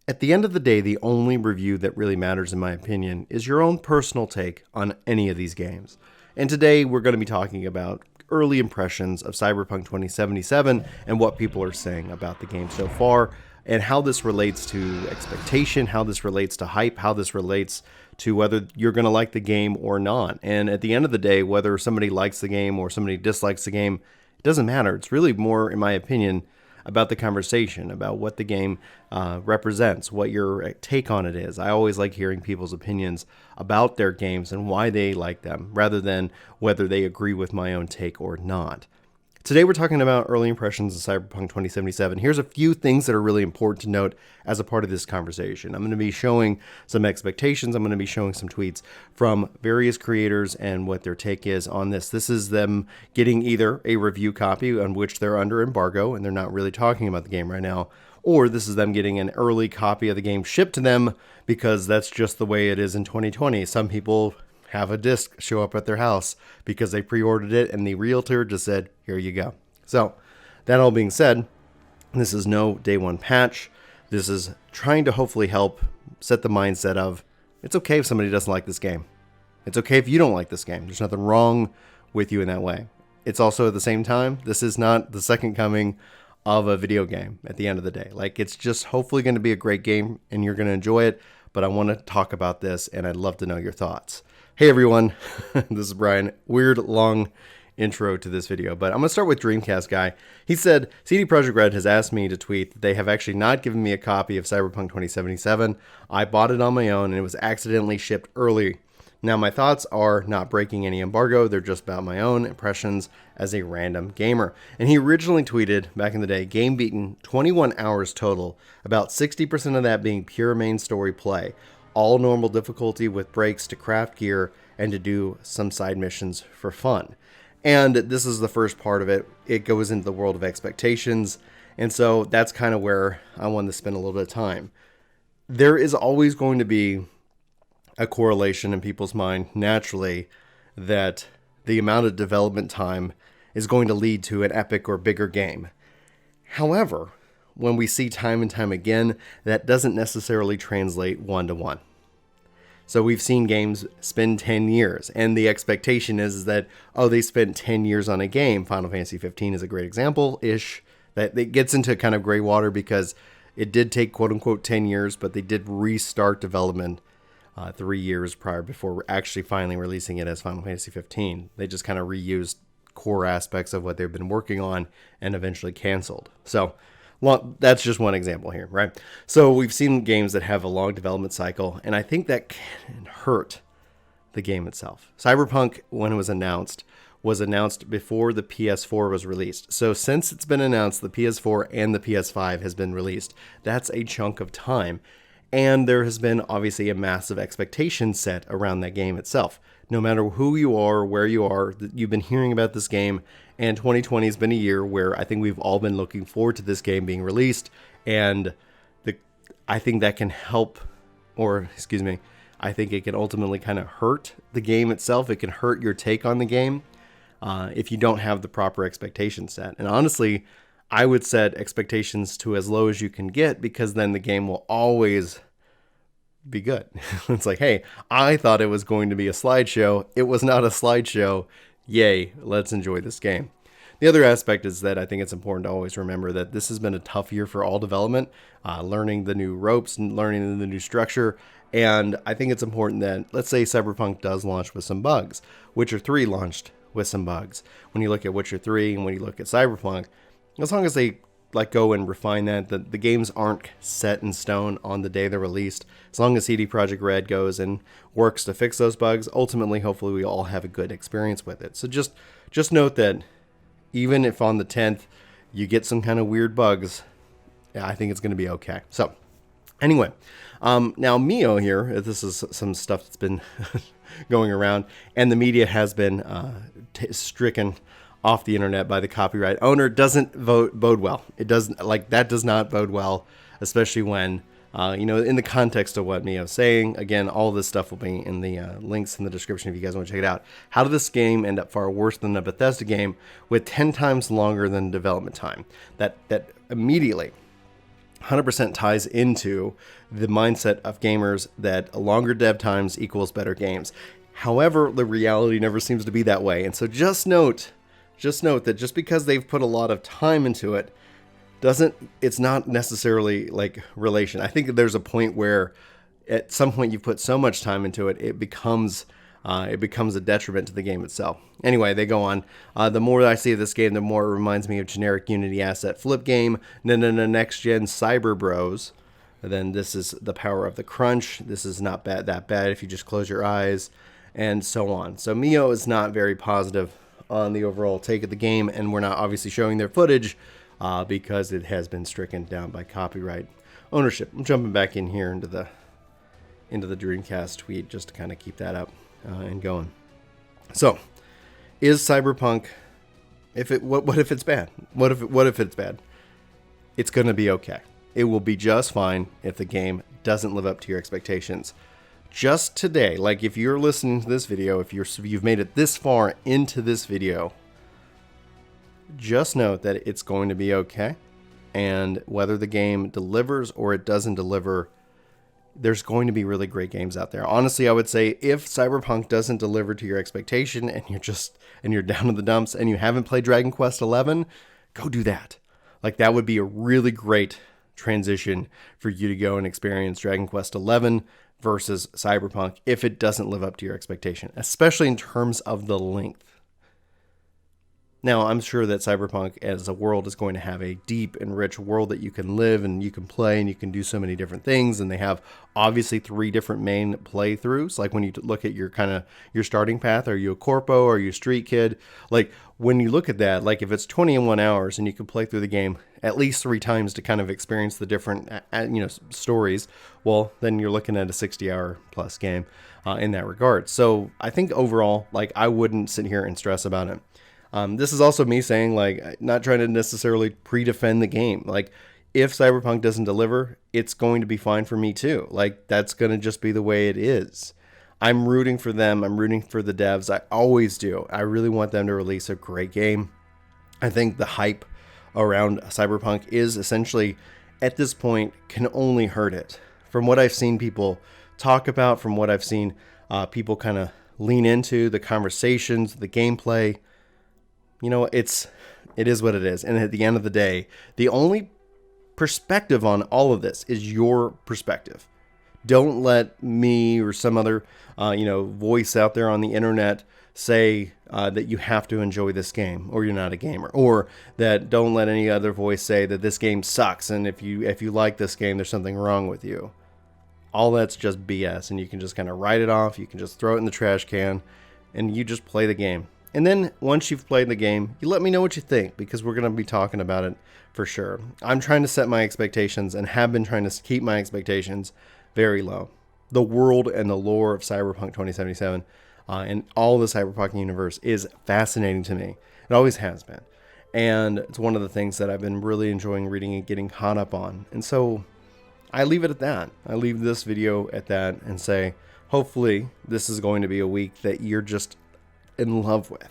At the end of the day, the only review that really matters, in my opinion, is your own personal take on any of these games. And today we're going to be talking about early impressions of Cyberpunk 2077 and what people are saying about the game so far, and how this relates to expectation, how this relates to hype, how this relates to whether you're going to like the game or not. And at the end of the day, whether somebody likes the game or somebody dislikes the game, it doesn't matter. It's really more, in my opinion, about the conversation, about what the game represents, what your take on it is. I always like hearing people's opinions about their games and why they like them, rather than whether they agree with my own take or not. Today we're talking about early impressions of Cyberpunk 2077. Here's a few things that are really important to note as a part of this conversation. I'm going to be showing some expectations. I'm going to be showing some tweets from various creators and what their take is on this. This is them getting either a review copy on which they're under embargo and they're not really talking about the game right now, or this is them getting an early copy of the game shipped to them because that's just the way it is in 2020. Some people have a disc show up at their house because they pre-ordered it and the realtor just said, here you go. So that all being said, this is no day one patch. This is trying to hopefully help set the mindset of, it's okay if somebody doesn't like this game. It's okay if you don't like this game. There's nothing wrong with you in that way. It's also at the same time, this is not the second coming of a video game at the end of the day. Like, it's just hopefully going to be a great game and you're going to enjoy it. But I want to talk about this and I'd love to know your thoughts. Hey everyone, this is Brian. Weird long intro to this video, but I'm going to start with Dreamcast Guy. He said, CD Projekt Red has asked me to tweet that they have actually not given me a copy of Cyberpunk 2077. I bought it on my own and it was accidentally shipped early. Now my thoughts are not breaking any embargo, they're just about my own impressions as a random gamer. And he originally tweeted, back in the day, game beaten 21 hours total, about 60% of that being pure main story play. All normal difficulty with breaks to craft gear and to do some side missions for fun. And this is the first part of it. It goes into the world of expectations. And so that's kind of where I wanted to spend a little bit of time. There is always going to be a correlation in people's mind, naturally, that the amount of development time is going to lead to an epic or bigger game. However, when we see time and time again, that doesn't necessarily translate one-to-one. So we've seen games spend 10 years, and the expectation is that, oh, they spent 10 years on a game. Final Fantasy XV is a great example-ish. That it gets into kind of gray water because it did take quote-unquote 10 years, but they did restart development 3 years prior before actually finally releasing it as Final Fantasy XV. They just kind of reused core aspects of what they've been working on and eventually canceled. So, well, that's just one example here, right? So we've seen games that have a long development cycle, and I think that can hurt the game itself. Cyberpunk, when it was announced before the PS4 was released. So since it's been announced, the PS4 and the PS5 has been released. That's a chunk of time. And there has been obviously a massive expectation set around that game itself. No matter who you are, where you are, you've been hearing about this game. And 2020 has been a year where I think we've all been looking forward to this game being released. And I think that can help, I think it can ultimately kind of hurt the game itself. It can hurt your take on the game if you don't have the proper expectation set. And honestly, I would set expectations to as low as you can get, because then the game will always be good. It's like, hey, I thought it was going to be a slideshow. It was not a slideshow. Yay, let's enjoy this game. The other aspect is that I think it's important to always remember that this has been a tough year for all development, learning the new ropes and learning the new structure. And I think it's important that, let's say Cyberpunk does launch with some bugs. Witcher 3 launched with some bugs. When you look at Witcher 3 and when you look at Cyberpunk, as long as they go and refine that, the games aren't set in stone on the day they're released. As long as CD Projekt Red goes and works to fix those bugs, ultimately, hopefully, we all have a good experience with it. So just note that even if on the 10th you get some kind of weird bugs, I think it's going to be okay. So anyway, now Mio here, this is some stuff that's been going around, and the media has been stricken off the internet by the copyright owner. Doesn't bode well. It doesn't, that does not bode well, especially when in the context of what Mio's saying. Again, all this stuff will be in the links in the description if you guys want to check it out. How did this game end up far worse than a Bethesda game with 10 times longer than development time? That immediately 100% ties into the mindset of gamers that longer dev times equals better games. However, the reality never seems to be that way. And so just note that just because they've put a lot of time into it, it's not necessarily like relation. I think there's a point where at some point you've put so much time into it, it becomes a detriment to the game itself. Anyway, they go on. The more I see of this game, the more it reminds me of generic Unity asset flip game. Next gen Cyber Bros. And then this is the power of the crunch. This is not that bad if you just close your eyes, and so on. So Mio is not very positive on the overall take of the game, and we're not obviously showing their footage because it has been stricken down by copyright ownership. I'm jumping back in here into the Dreamcast tweet just to kind of keep that up and going. So, is Cyberpunk? What if it's bad? What if it's bad? It's gonna be okay. It will be just fine if the game doesn't live up to your expectations. Just today, like if you're listening to this video, if you've made it this far into this video, just note that it's going to be okay. And whether the game delivers or it doesn't deliver, there's going to be really great games out there. Honestly, I would say if Cyberpunk doesn't deliver to your expectation and you're down in the dumps and you haven't played Dragon Quest XI, go do that. Like that would be a really great transition for you to go and experience Dragon Quest XI versus Cyberpunk if it doesn't live up to your expectation, especially in terms of the length. Now, I'm sure that Cyberpunk as a world is going to have a deep and rich world that you can live and you can play and you can do so many different things. And they have obviously 3 different main playthroughs. Like when you look at your starting path, are you a corpo? Are you a street kid? Like when you look at that, like if it's 21 hours and you can play through the game at least 3 times to kind of experience the different, stories, well, then you're looking at a 60-hour plus game in that regard. So I think overall, like I wouldn't sit here and stress about it. This is also me saying, like, not trying to necessarily pre-defend the game. Like, if Cyberpunk doesn't deliver, it's going to be fine for me too. Like, that's going to just be the way it is. I'm rooting for them. I'm rooting for the devs. I always do. I really want them to release a great game. I think the hype around Cyberpunk is essentially, at this point, can only hurt it. From what I've seen people talk about, from what I've seen people kind of lean into, the conversations, the gameplay, it is what it is. And at the end of the day, the only perspective on all of this is your perspective. Don't let me or some other, voice out there on the internet say that you have to enjoy this game or you're not a gamer, or that don't let any other voice say that this game sucks. And if you like this game, there's something wrong with you. All that's just BS. And you can just kind of write it off. You can just throw it in the trash can and you just play the game. And then once you've played the game, you let me know what you think, because we're going to be talking about it for sure. I'm trying to set my expectations and have been trying to keep my expectations very low. The world and the lore of Cyberpunk 2077 and all the Cyberpunk universe is fascinating to me. It always has been. And it's one of the things that I've been really enjoying reading and getting caught up on. And so I leave it at that. I leave this video at that and say, hopefully this is going to be a week that you're just in love with.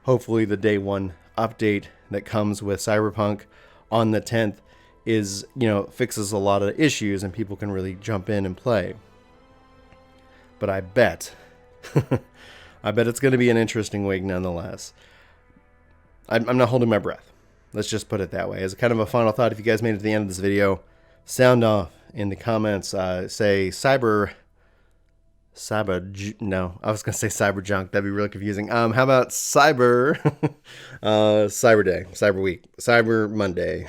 Hopefully the day one update that comes with Cyberpunk on the 10th is, fixes a lot of issues and people can really jump in and play. But I bet it's going to be an interesting week nonetheless. I'm not holding my breath. Let's just put it that way. As a kind of a final thought, if you guys made it to the end of this video, sound off in the comments. Say no, I was going to say cyber junk. That'd be really confusing. How about cyber day, cyber week, cyber Monday?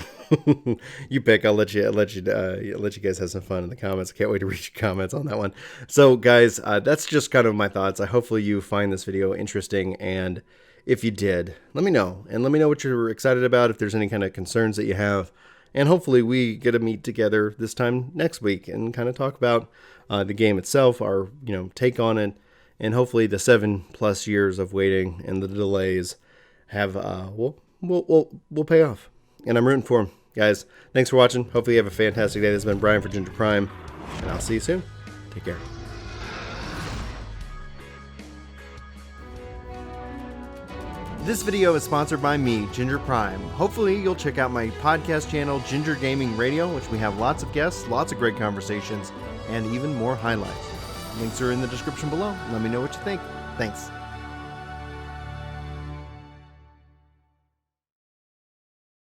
You pick. I'll let you guys have some fun in the comments. I can't wait to read your comments on that one. So guys, that's just kind of my thoughts. Hopefully you find this video interesting, and if you did, let me know, and let me know what you're excited about, if there's any kind of concerns that you have. And hopefully we get to meet together this time next week and kind of talk about the game itself, our take on it, and hopefully the 7+ years of waiting and the delays have will pay off. And I'm rooting for them, guys. Thanks for watching. Hopefully you have a fantastic day. This has been Brian for Ginger Prime, and I'll see you soon. Take care. This video is sponsored by me, Ginger Prime. Hopefully you'll check out my podcast channel, Ginger Gaming Radio, which we have lots of guests, lots of great conversations, and even more highlights. Links are in the description below. Let me know what you think. Thanks.